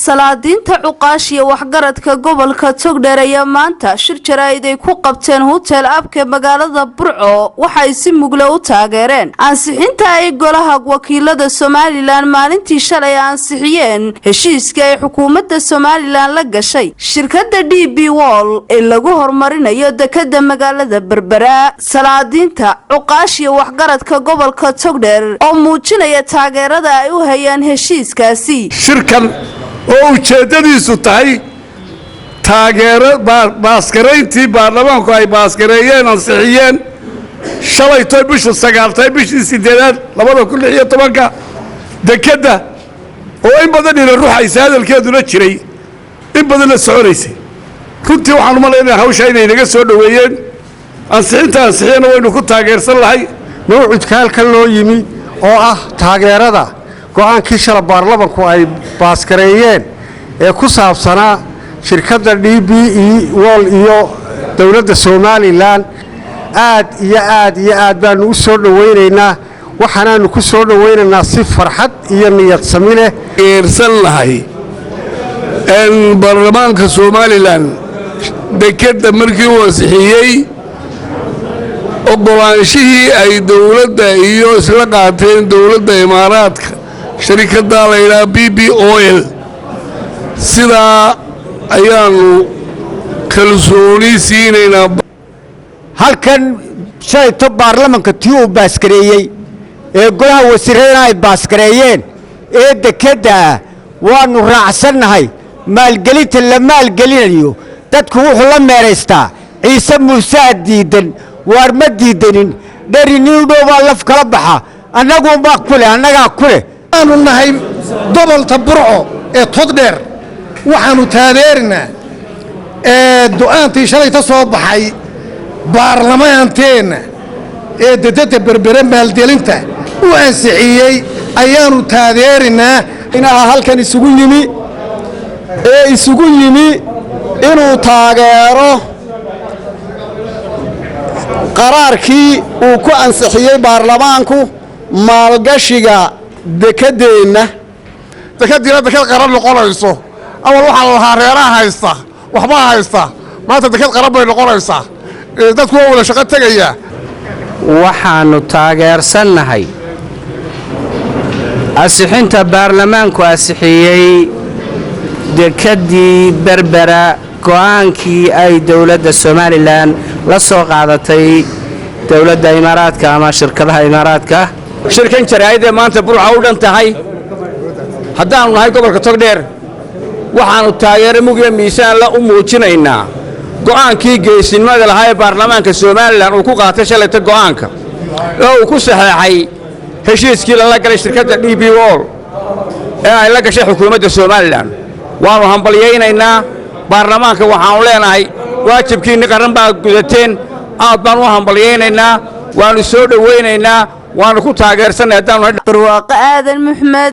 salaadiinta cuqaashiya waxgaradka gobolka Togdheer ayaa maanta shir jaraa'id ay ku qabteen hotel abke magaalada Burco waxay si mugle u taageereen ansixinta ay golaha wakiilada Somaliland maalintii shalay ansixiyeen heshiiska ay xukuumadda Somaliland la gashay shirkadda DP World ee lagu horumarinayo dekedda magaalada Berbera. salaadiinta cuqaashiya waxgaradka gobolka Togdheer oo muujinaya taageerada ay u hayaan heshiiskaasi shirkan oo ujeedadiisu tahay taageero baaskareyntii baarlamaanku ay baaskareeyeen ansixiyeen shalay bisha 9 bishii 8 2016 dekedda oo in badan ila ruuxaysa hadalkeeduna jiray in badan la soconaysay runtii waxaan u maleynayaa hawsha inay naga soo dhaweeyeen ansixiyana waynu ku taageersan lahay mawcudka halkan loo yimi oo ah taageerada go'aankii shalay baarlamaanku ay baaskareeyeen ee ku saabsanaa shirkadda DP World iyo dawladda Somaliland aad baan u soo dhaweynaynaa waxaanaanu ku soo dhaweynaynaa si farxad iyo niyad sami leh eersan lahay baarlamaanka Somaliland dekedda markii uu ansixiyay ogolaanshihii ay dawladda iyo isla qaateen dawladda Imaaraadka shirkadda la yiraahdo DP Oil sidaa ayaanu kalsooni siinayna halkan shay baarlamaanka tii uu baaskareeyay ee golaha wasiirada ay baaskareeyeen ee dekedda waanu raacsanahay maalgelinta la maalgelinayo dadku wuxuu la meereystaa ciise muuse diidan waar ma diidanin dharinii dhooba laf kala baxa annagu ma kule annaga kule aanu nahay gobolka Burco ee Togdheer waxaanu taageernaa go'aantii shalay soo baxay baarlamaanteena ee dekedda Berbera maalgelinta u ansixiyay ayaanu taageernaa inaha halkan isugu yimi inuu taageero qaraarkii uu ku ansixiyay baarlamaanku maalgashiga dekeddeena dekeddiina deked qaran noqonayso awal waxa la lahaa reeraha haysta maanta deked qaran bay noqonaysaa dadku waa wada shaqo tagaya waxaanu taageersanahay ansixinta baarlamaanku ansixiyay dekeddii Berbera go'aankii ay dawladda Somaliland la soo qaadatay dawladda Imaaraadka ama shirkadaha Imaaraadka shirkan jaraa'id maanta Burco u dhan tahay haddaanu nahay gobolka Togdheer waxaanu taageero mugle miisaan la u muujinaynaa go'aankii geesinimada lahaa ee baarlamaanka Somaliland uu ku qaatay shalay go'aanka oo uu ku saxeexay heshiiskii la galay shirkadda DP World ee ay la gashay xukuumadda Somaliland waanu hambalyeeynaynaa baarlamaanka waxaanu leenahay waajibkiina qaran baa gudateen aad baan u hambalyeynaynaa waanu soo dhaweynaynaa waanu ku taageersanahay barwaaqo aadan Maxmed